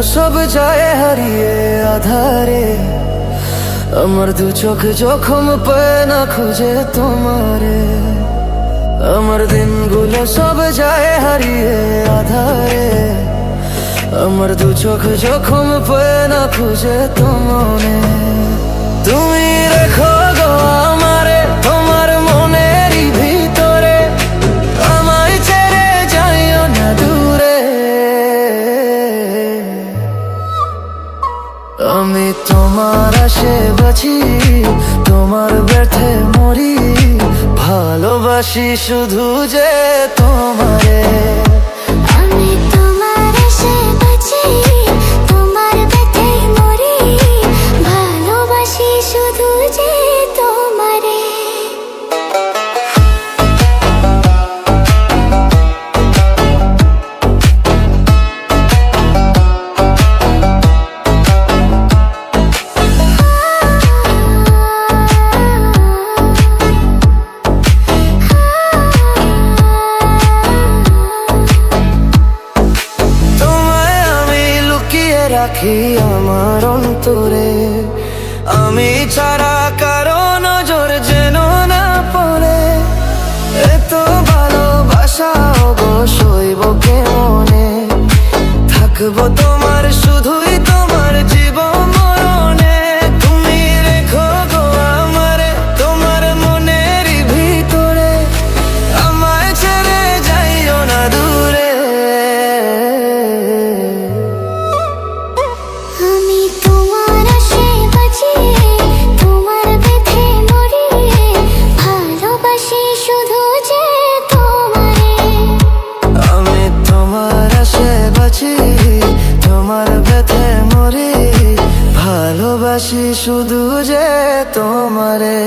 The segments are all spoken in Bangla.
সব যায় হারিয়ে আধারে, আমার দু চোখ জখম পায় না খুঁজে তোমারে। আমার দিনগুলো সব যায় হারিয়ে আধারে, আমার দু চোখ জখম পায় না খুঁজে তোমারে। তুমি রেখো গো আমারে তোমার মনেরই ভিতরে, আমায় ছেড়ে যাইও না দূরে। আমি তোমার আশে বাঁচি, তোমার ব্যর্থে মরি, ভালোবাসি শুধু যে তোমারে। আমি তোমার আশে বাঁচি, তোমার ব্যথায় মরি, ভালোবাসি শুধু যে তোমারে। রাখি আমার অন্তরে, আমি ছাড়া কারো নজর যেন না পড়ে। এত ভালোবাসা অবশ্যই কেমনে থাকবো তোমার, শুধুই তোমার জীবন মরণে। তুমি রেখো গো আমারে তোমার মনেরই ভিতরে, আমায় ছেড়ে যাইও না দূরে। আমি তোমার আশে বাঁচি, তোমার ব্যথায় মরি, ভালোবাসি শুধু যে তোমারে। আমি তোমার আশে বাঁচি, তোমার ব্যথায় মরি, ভালোবাসি শুধু যে তোমারে।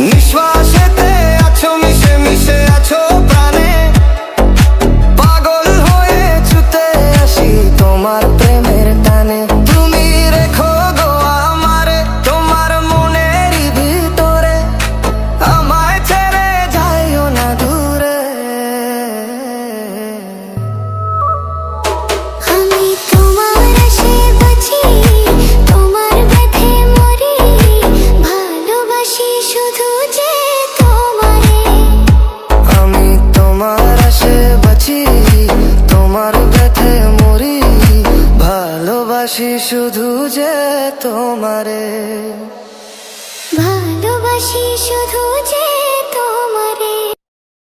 নিঃশ্বাসেতে আছো মিশে মিশে আছো প্রাণে, পাগল হয়ে ছুটে আসি তোমার প্রেমের টানে। তুমি রেখো গো আমারে তোমার মনেরই ভিতরে, আমায় ছেড়ে যাইও না দূরে। আমি তোমার আশে বাঁচি, তোমার ব্যথায় মরি, ভালোবাসি শুধু যে তোমারে। আমি তোমার আশে বাঁচি, তোমার ব্যথায় মরি, ভালোবাসি শুধু যে তোমারে। ভালোবাসি শুধু যে